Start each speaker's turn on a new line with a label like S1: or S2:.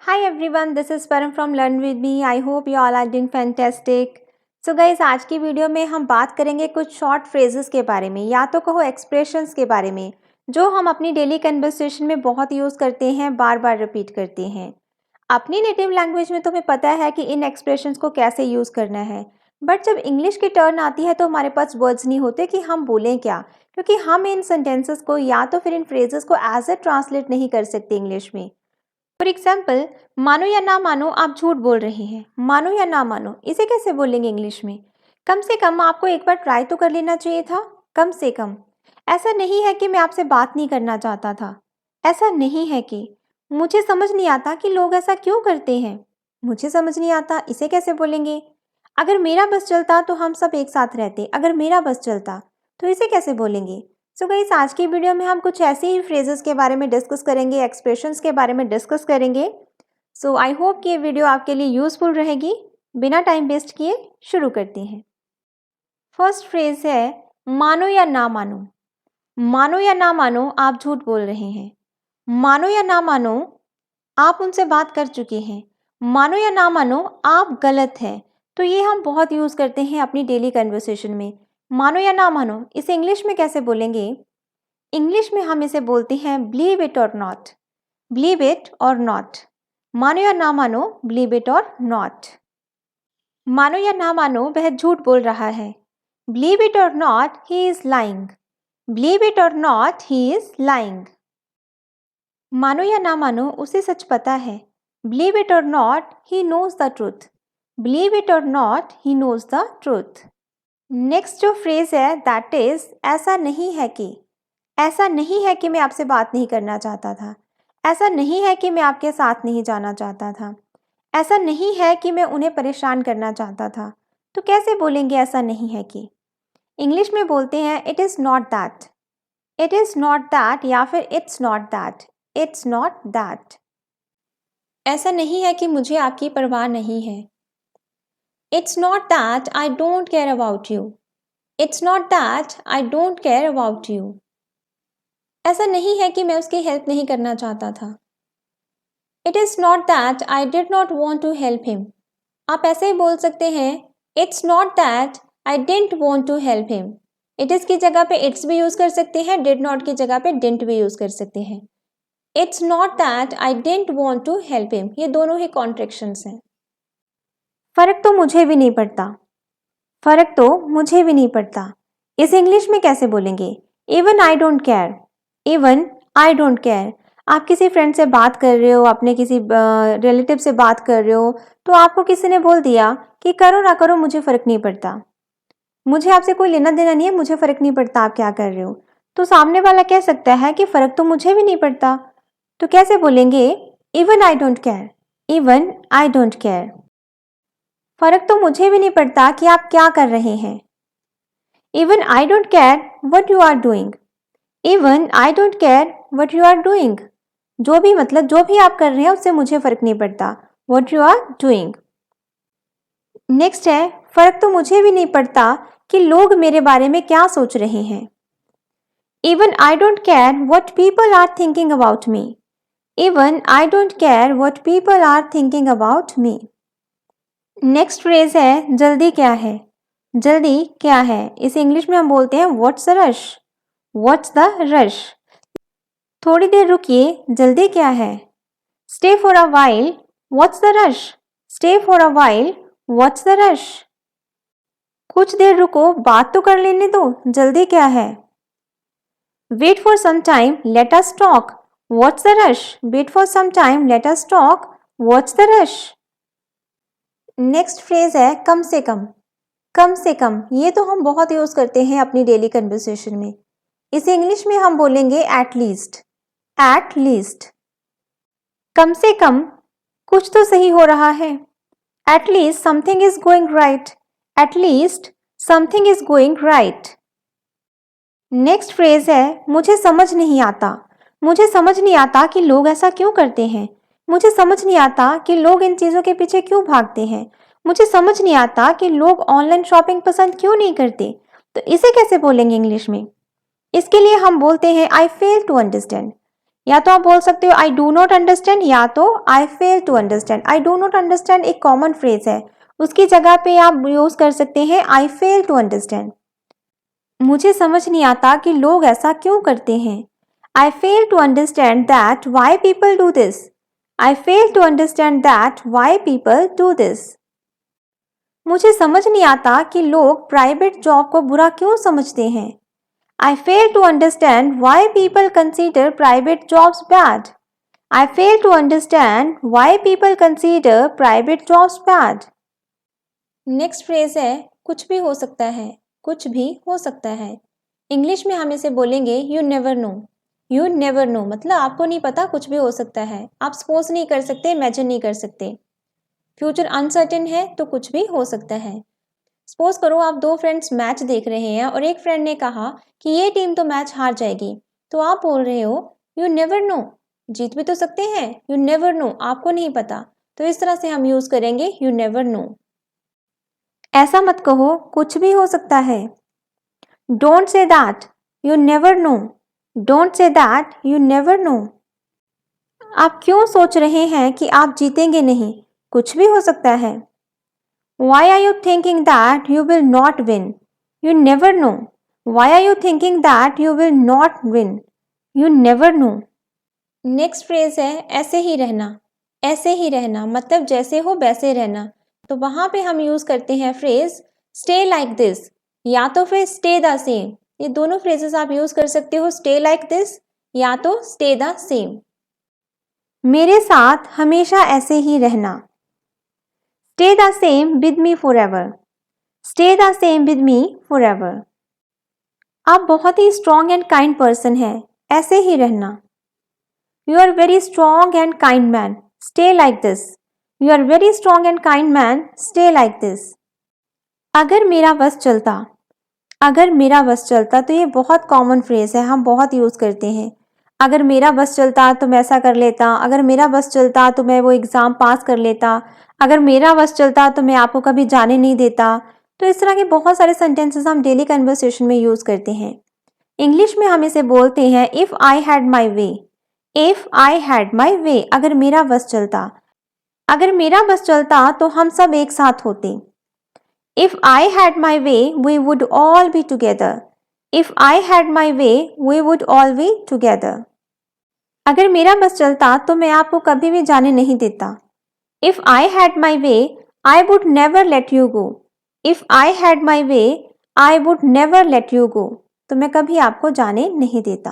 S1: Hi everyone, this is Param from Learn With Me. I hope you all are doing fantastic. So guys, आज की video में हम बात करेंगे कुछ शॉर्ट फ्रेजेस के बारे में या तो कहो एक्सप्रेशंस के बारे में जो हम अपनी डेली कन्वर्सेशन में बहुत यूज़ करते हैं, बार बार रिपीट करते हैं। अपनी नेटिव लैंग्वेज में तो हमें पता है कि इन एक्सप्रेशंस को कैसे यूज़ करना है, बट जब इंग्लिश की टर्न आती है तो हमारे पास वर्ड्स नहीं होते कि हम बोलें क्या, क्योंकि हम इन सेंटेंसेस को या तो फिर इन फ्रेजेस को एज ए ट्रांसलेट नहीं कर सकते इंग्लिश में। फॉर एग्जाम्पल, मानो या ना मानो आप झूठ बोल रहे हैं। मानो या ना मानो, इसे कैसे बोलेंगे इंग्लिश में? कम से कम आपको एक बार ट्राई तो कर लेना चाहिए था, कम से कम। ऐसा नहीं है कि मैं आपसे बात नहीं करना चाहता था। ऐसा नहीं है कि मुझे समझ नहीं आता कि लोग ऐसा क्यों करते हैं। मुझे समझ नहीं आता, इसे कैसे बोलेंगे? अगर मेरा बस चलता तो हम सब एक साथ रहते। अगर मेरा बस चलता तो इसे कैसे बोलेंगे? सो गाइस, आज की वीडियो में हम कुछ ऐसे ही फ्रेजेस के बारे में डिस्कस करेंगे, एक्सप्रेशंस के बारे में डिस्कस करेंगे। सो आई होप कि ये वीडियो आपके लिए यूजफुल रहेगी। बिना टाइम वेस्ट किए शुरू करते हैं। फर्स्ट फ्रेज है मानो या ना मानो। मानो या ना मानो आप झूठ बोल रहे हैं। मानो या ना मानो आप उनसे बात कर चुके हैं। मानो या ना मानो आप गलत हैं। तो ये हम बहुत यूज़ करते हैं अपनी डेली कन्वर्सेशन में। मानो या ना मानो, इसे इंग्लिश में कैसे बोलेंगे? इंग्लिश में हम इसे बोलते हैं believe it or not. Believe it or not. मानो या ना मानो, बिलीव इट और नॉट। मानो या ना मानो वह झूठ बोल रहा है। Believe it or not, he is lying. Believe it or not, he is lying. मानो या ना मानो उसे सच पता है। Believe it or not, he knows the truth. Believe it or not, he knows the truth. Next जो phrase है दैट इज ऐसा नहीं है कि। ऐसा नहीं है कि मैं आपसे बात नहीं करना चाहता था। ऐसा नहीं है कि मैं आपके साथ नहीं जाना चाहता था। ऐसा नहीं है कि मैं उन्हें परेशान करना चाहता था। तो कैसे बोलेंगे ऐसा नहीं है कि? इंग्लिश में बोलते हैं it is not that. It is not that या फिर it's not that. It's not that. ऐसा नहीं है कि मुझे आपकी परवाह नहीं है। It's not that I don't care about you. It's not that I don't care about you. ऐसा नहीं है कि मैं उसकी हेल्प नहीं करना चाहता था। It is not that I did not want to help him. आप ऐसे ही बोल सकते हैं it's not that I didn't want to help him. It is की जगह पे इट्स भी यूज़ कर सकते हैं, डिड नॉट की जगह पे डिडंट भी यूज़ कर सकते हैं। It's not that I didn't want to help him, ये दोनों ही कॉन्ट्रैक्शंस हैं। फ़र्क तो मुझे भी नहीं पड़ता। फ़र्क तो मुझे भी नहीं पड़ता, इस इंग्लिश में कैसे बोलेंगे? Even I don't care. Even I don't care. आप किसी फ्रेंड से बात कर रहे हो, अपने किसी रिलेटिव से बात कर रहे हो, तो आपको किसी ने बोल दिया कि करो ना करो मुझे फ़र्क नहीं पड़ता। मुझे आपसे कोई लेना देना नहीं है, मुझे फ़र्क नहीं पड़ता आप क्या कर रहे हो। तो सामने वाला कह सकता है कि फ़र्क तो मुझे भी नहीं पड़ता। तो कैसे बोलेंगे? Even I don't care. Even I don't care. फ़र्क तो मुझे भी नहीं पड़ता कि आप क्या कर रहे हैं। Even I don't care what you are doing. Even I don't care what you are doing. जो भी मतलब जो भी आप कर रहे हैं उससे मुझे फ़र्क नहीं पड़ता। What you are doing. Next है फ़र्क तो मुझे भी नहीं पड़ता कि लोग मेरे बारे में क्या सोच रहे हैं। Even I don't care what people are thinking about me. Even I don't care what people are thinking about me. Next phrase है जल्दी क्या है। जल्दी क्या है, इसे इंग्लिश में हम बोलते हैं what's the rush. What's the rush. थोड़ी देर रुकिए, जल्दी क्या है। Stay for a while, what's the rush. Stay for a while, what's the rush. कुछ देर रुको, बात तो कर लेने दो, जल्दी क्या है। Wait for some time, let us talk, what's the rush. Wait for some time, let us talk, what's the rush. Next phrase है कम से कम। कम से कम, ये तो हम बहुत यूज करते हैं अपनी डेली कन्वर्सेशन में। इसे इंग्लिश में हम बोलेंगे एट लीस्ट। At least. कम से कम कुछ तो सही हो रहा है। At least something is going right. At least something is going right. Next phrase है मुझे समझ नहीं आता। मुझे समझ नहीं आता कि लोग ऐसा क्यों करते हैं। मुझे समझ नहीं आता कि लोग इन चीज़ों के पीछे क्यों भागते हैं। मुझे समझ नहीं आता कि लोग ऑनलाइन शॉपिंग पसंद क्यों नहीं करते। तो इसे कैसे बोलेंगे इंग्लिश में? इसके लिए हम बोलते हैं आई फेल टू अंडरस्टैंड। या तो आप बोल सकते हो आई डू नॉट अंडरस्टैंड या तो I fail to understand. I do not understand एक कॉमन फ्रेज है, उसकी जगह पे आप यूज कर सकते हैं आई फेल टू अंडरस्टैंड। मुझे समझ नहीं आता कि लोग ऐसा क्यों करते हैं। I fail to understand that why people do this. I fail to understand that why people do this. मुझे समझ नहीं आता कि लोग प्राइवेट जॉब को बुरा क्यों समझते हैं। I fail to understand why people consider private jobs bad. I fail to understand why people consider private jobs bad. Next phrase है कुछ भी हो सकता है। कुछ भी हो सकता है। इंग्लिश में हम इसे बोलेंगे you never know. You never know मतलब आपको नहीं पता, कुछ भी हो सकता है। आप सपोज नहीं कर सकते, इमेजिन नहीं कर सकते। फ्यूचर अनसर्टेन है तो कुछ भी हो सकता है। सपोज करो आप दो फ्रेंड्स मैच देख रहे हैं और एक फ्रेंड ने कहा कि ये टीम तो मैच हार जाएगी, तो आप बोल रहे हो यू नेवर नो, जीत भी तो सकते हैं। यू नेवर नो आपको नहीं पता, तो इस तरह से हम यूज करेंगे यू नेवर नो। ऐसा मत कहो, कुछ भी हो सकता है। Don't say that, you never know. Don't say that, you never know. आप क्यों सोच रहे हैं कि आप जीतेंगे नहीं, कुछ भी हो सकता है। Why are you thinking that you will not win? You never know. Why are you thinking that you will not win? You never know. Next phrase है ऐसे ही रहना। ऐसे ही रहना मतलब जैसे हो वैसे रहना, तो वहां पे हम यूज करते हैं फ्रेज स्टे लाइक दिस या तो फिर स्टे द सेम। ये दोनों फ्रेजेस आप यूज कर सकते हो, स्टे लाइक दिस या तो स्टे द सेम। मेरे साथ हमेशा ऐसे ही रहना। Stay the same with me forever. Stay the same with me forever. आप बहुत ही स्ट्रॉन्ग एंड काइंड पर्सन हैं, ऐसे ही रहना। You are very strong and kind man, stay like this. You are very strong and kind man, stay like this. अगर मेरा बस चलता। अगर मेरा बस चलता तो ये बहुत कॉमन फ्रेज है, हम बहुत यूज करते हैं। अगर मेरा बस चलता तो मैं ऐसा कर लेता, अगर मेरा बस चलता तो मैं वो एग्ज़ाम पास कर लेता, अगर मेरा बस चलता तो मैं आपको कभी जाने नहीं देता। तो इस तरह के बहुत सारे सेंटेंसेस हम डेली कन्वर्सेशन में यूज़ करते हैं। इंग्लिश में हम इसे बोलते हैं if I had my way. If I had my way, अगर मेरा बस चलता। अगर मेरा बस चलता तो हम सब एक साथ होते। If I had my way we would all be together. If I had my way we would all be together. अगर मेरा बस चलता तो मैं आपको कभी भी जाने नहीं देता। If I had my way, I would never let you go. If I had my way, I would never let you go. तो मैं कभी आपको जाने नहीं देता।